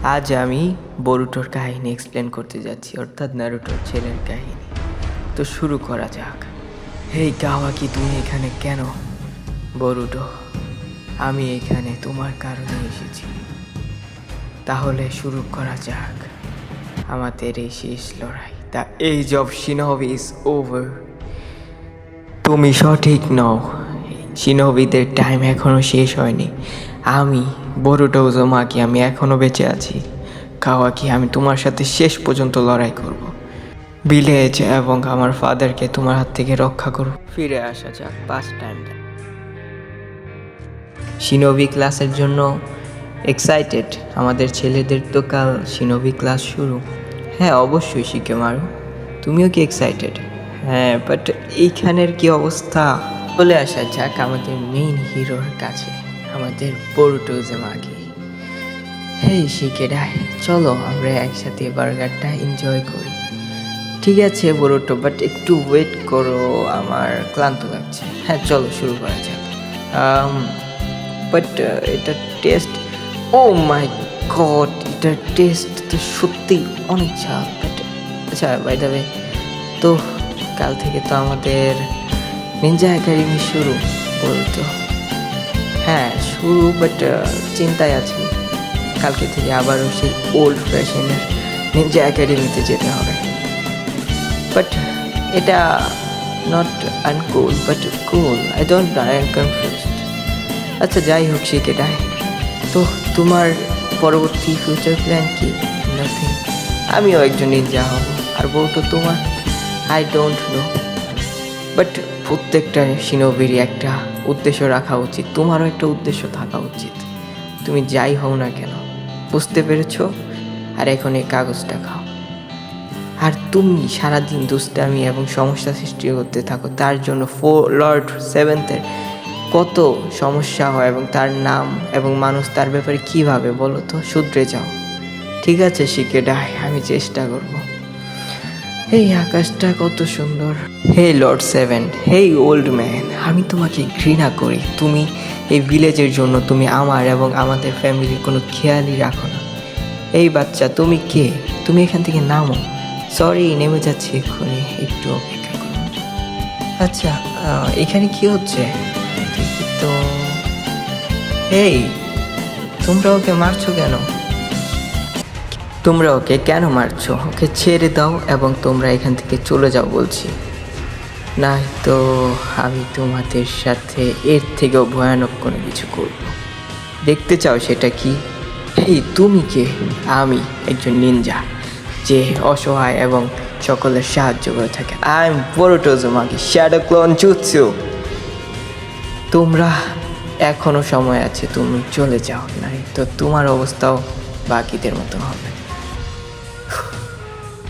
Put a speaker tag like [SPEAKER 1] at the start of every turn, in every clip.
[SPEAKER 1] আজ আমি বরুটোর কাহিনী এক্সপ্লেন করতে যাচ্ছি, অর্থাৎ নারুটোর ছেলের কাহিনী। তো শুরু করা যাক। হেই কাওয়াকি, তুমি এখানে কেন? বরুটো, আমি এখানে তোমার কারণে এসেছি। তাহলে শুরু করা যাক আমাদের এই শেষ লড়াই। The age of shinobi is over. তুমি সঠিক নও, শিনোবিদের টাইম এখনো শেষ হয়নি। আমি বরুটো উজুমাকি, আমি এখনো বেঁচে আছি। কাওয়াকি, আমি তোমার সাথে শেষ পর্যন্ত লড়াই করব। ভিলেজ এবং আমার ফাদারকে তোমার হাত থেকে রক্ষা করব। ফিরে আসা যাক পাস্ট টাইমটা। শিনোবি ক্লাসের জন্য এক্সাইটেড? আমাদের ছেলেদের তো কাল শিনোবি ক্লাস শুরু। হ্যাঁ অবশ্যই শিকেমারু, তুমিও কি এক্সাইটেড? হ্যাঁ, বাট এইখানের কি অবস্থা? চলে আসা যাক আমাদের মেইন হিরোর কাছে, আমাদের বরুটো উজুমাকি। হেই শিকেডাই, চলো আমরা একসাথে বার্গারটা এনজয় করি। ঠিক আছে বরুটো, বাট একটু ওয়েট করো, আমার ক্লান্ত লাগছে। হ্যাঁ চলো শুরু করা যাক। বাট এটা টেস্ট, ও মাই গড, এটা টেস্ট তো সত্যি অনেক ঝাল। বাট আচ্ছা বাই দ্য ওয়ে, তো কাল থেকে তো আমাদের নিনজা একাডেমি শুরু বলতো। হ্যাঁ শুরু, বাট চিন্তায় আছি কালকে থেকে আবারও সেই ওল্ড ফ্যাশনের নিনজা একাডেমিতে যেতে হবে। বাট এটা not আনকুল but cool, I don't know, I am confused. আচ্ছা যাই হোক শিকেটাই, তো তোমার পরবর্তী ফিউচার প্ল্যান কি? নাথিং, আমিও একজন নিনজা হব। আর বলতো তোমার? আই ডোন্ট নো, বাট প্রত্যেকটা শিনোবিরই একটা উদ্দেশ্য রাখা উচিত। তোমারও একটা উদ্দেশ্য থাকা উচিত, তুমি যাই হও না কেন। বুঝতে পেরেছো? আর এখন এই কাগজটা খাও। আর তুমি সারাদিন দুষ্টামি এবং সমস্যা সৃষ্টি করতে থাকো, তার জন্য লর্ড সেভেন্থের কত সমস্যা হয় এবং তার নাম এবং মানুষ তার ব্যাপারে কিভাবে বলো তো, শুধরে যাও। ঠিক আছে শিকেডাই, আমি চেষ্টা করব। এই আকাশটা কত সুন্দর। হে লর্ড সেভেন, হেই ওল্ড ম্যান, আমি তোমাকে ঘৃণা করি। তুমি এই ভিলেজের জন্য তুমি আমার এবং আমাদের ফ্যামিলির কোনো খেয়ালই রাখো না। এই বাচ্চা, তুমি কে? তুমি এখান থেকে নামো। সরি, নেমে যাচ্ছি এক্ষুনি, একটু অপেক্ষা করুন। আচ্ছা এখানে কি হচ্ছে দেখি তো। এই তোমরা ওকে মারছো কেন? তোমরা ওকে কেন মারছো? ওকে ছেড়ে দাও এবং তোমরা এখান থেকে চলে যাও বলছি, না তো আমি তোমাদের সাথে এর থেকেও ভয়ানক কোনো কিছু করব। দেখতে চাও সেটা কি? এই তুমি কে? আমি একজন নিনজা যে অসহায় এবং সকলের সাহায্য করে থাকে। I am Boruto Uzumaki, shadow clone jutsu. তোমরা এখনো সময় আছে, তুমি চলে যাও, নাই তো তোমার অবস্থাও বাকিদের মতো হবে।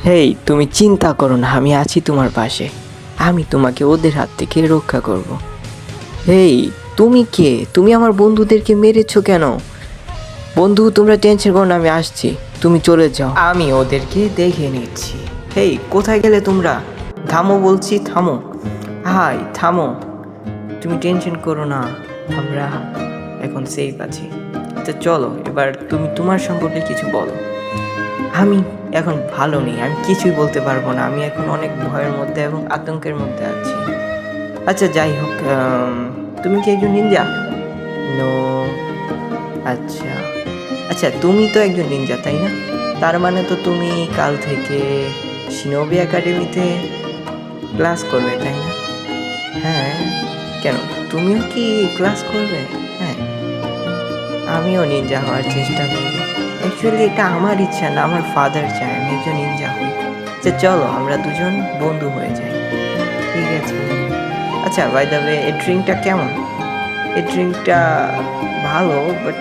[SPEAKER 1] হেই তুমি চিন্তা করো না, আমি আছি তোমার পাশে। আমি তোমাকে ওদের হাত থেকে রক্ষা করব। হেই তুমি কে? তুমি আমার বন্ধুদেরকে মেরেছো কেন? বন্ধু তোমরা টেনশন করো না, আমি আসছি, তুমি চলে যাও, আমি ওদেরকে দেখে নিচ্ছি। হেই কোথায় গেলে তোমরা? থামো বলছি, থামো। হাই থামো, তুমি টেনশন করো না, আমরা এখন সেফ আছি। তো চলো এবার তুমি তোমার সম্পর্কে কিছু বলো। আমি এখন ভালো নেই, আমি কিছুই বলতে পারবো না, আমি এখন অনেক ভয়ের মধ্যে এবং আতঙ্কের মধ্যে আছি। আচ্ছা যাই হোক, তুমি কি একজন নিনজা? নো। আচ্ছা আচ্ছা, তুমি তো একজন নিনজা তাই না? তার মানে তো তুমি কাল থেকে শিনোবি একাডেমিতে ক্লাস করবে তাই না? হ্যাঁ কেন, তুমিও কি ক্লাস করবে? হ্যাঁ আমিও নিনজা হওয়ার চেষ্টা করব। অ্যাকচুয়ালি এটা আমার ইচ্ছা না, আমার ফাদার চায় আমি একজন নিনজা হই। আচ্ছা চলো আমরা দুজন বন্ধু হয়ে যাই। ঠিক আছে। আচ্ছা বাই দ্য ওয়ে, এই ড্রিঙ্কটা কেমন? এই ড্রিঙ্কটা ভালো, বাট